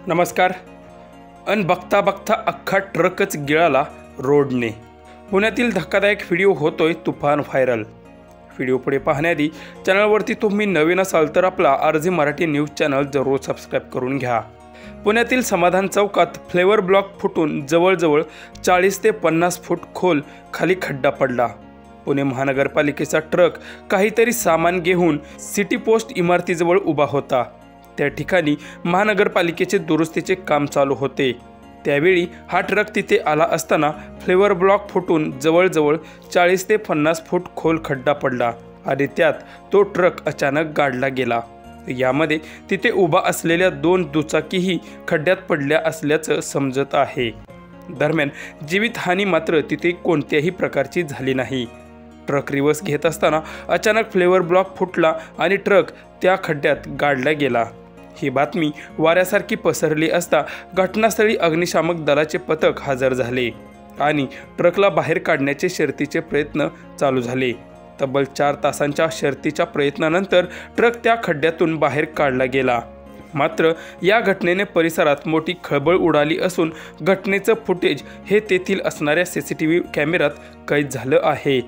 नमस्कार. बघता बघता अख्खा ट्रकच गिळाला रोडने. पुण्यातील धक्कादायक व्हिडिओ होतोय तुफान व्हायरल. व्हिडिओ पुढे पाहण्याआधी चॅनलवरती तुम्ही नवीन असाल तर आपला RJ मराठी न्यूज चॅनल जरूर सबस्क्राईब करून घ्या. पुण्यातील समाधान चौकात फ्लेवर ब्लॉक फुटून जवळजवळ 40 ते 50 फूट खोल खाली खड्डा पडला. पुणे महानगरपालिकेचा ट्रक काहीतरी सामान घेऊन सिटी पोस्ट इमारतीजवळ उभा होता. त्या ठिकाणी महानगरपालिकेचे दुरुस्तीचे काम चालू होते. त्यावेळी हा ट्रक तिथे आला असताना फ्लेवर ब्लॉक फुटून जवळजवळ 40 ते 50 फूट खोल खड्डा पडला आणि त्यात तो ट्रक अचानक गाडला गेला. यामध्ये तिथे उभा असलेल्या 2 दुचाकीही खड्ड्यात पडल्या असल्याचं समजत आहे. दरम्यान जीवितहानी मात्र तिथे कोणत्याही प्रकारची झाली नाही. ट्रक रिवर्स घेत असताना अचानक फ्लेवर ब्लॉक फुटला आणि ट्रक त्या खड्ड्यात गाडला गेला. ही बातमी वाऱ्यासारखी पसरली असता घटनास्थळी अग्निशामक दलाचे पथक हजर झाले आणि ट्रकला बाहेर काढण्याचे शर्थीचे प्रयत्न चालू झाले. तब्बल 4 तासांच्या शर्थीच्या प्रयत्नानंतर ट्रक त्या खड्ड्यातून बाहेर काढला गेला. मात्र या घटनेने परिसरात मोठी खळबळ उडाली असून घटनेचं फुटेज हे तेथील असणाऱ्या CCTV कॅमेऱ्यात कैद झालं आहे.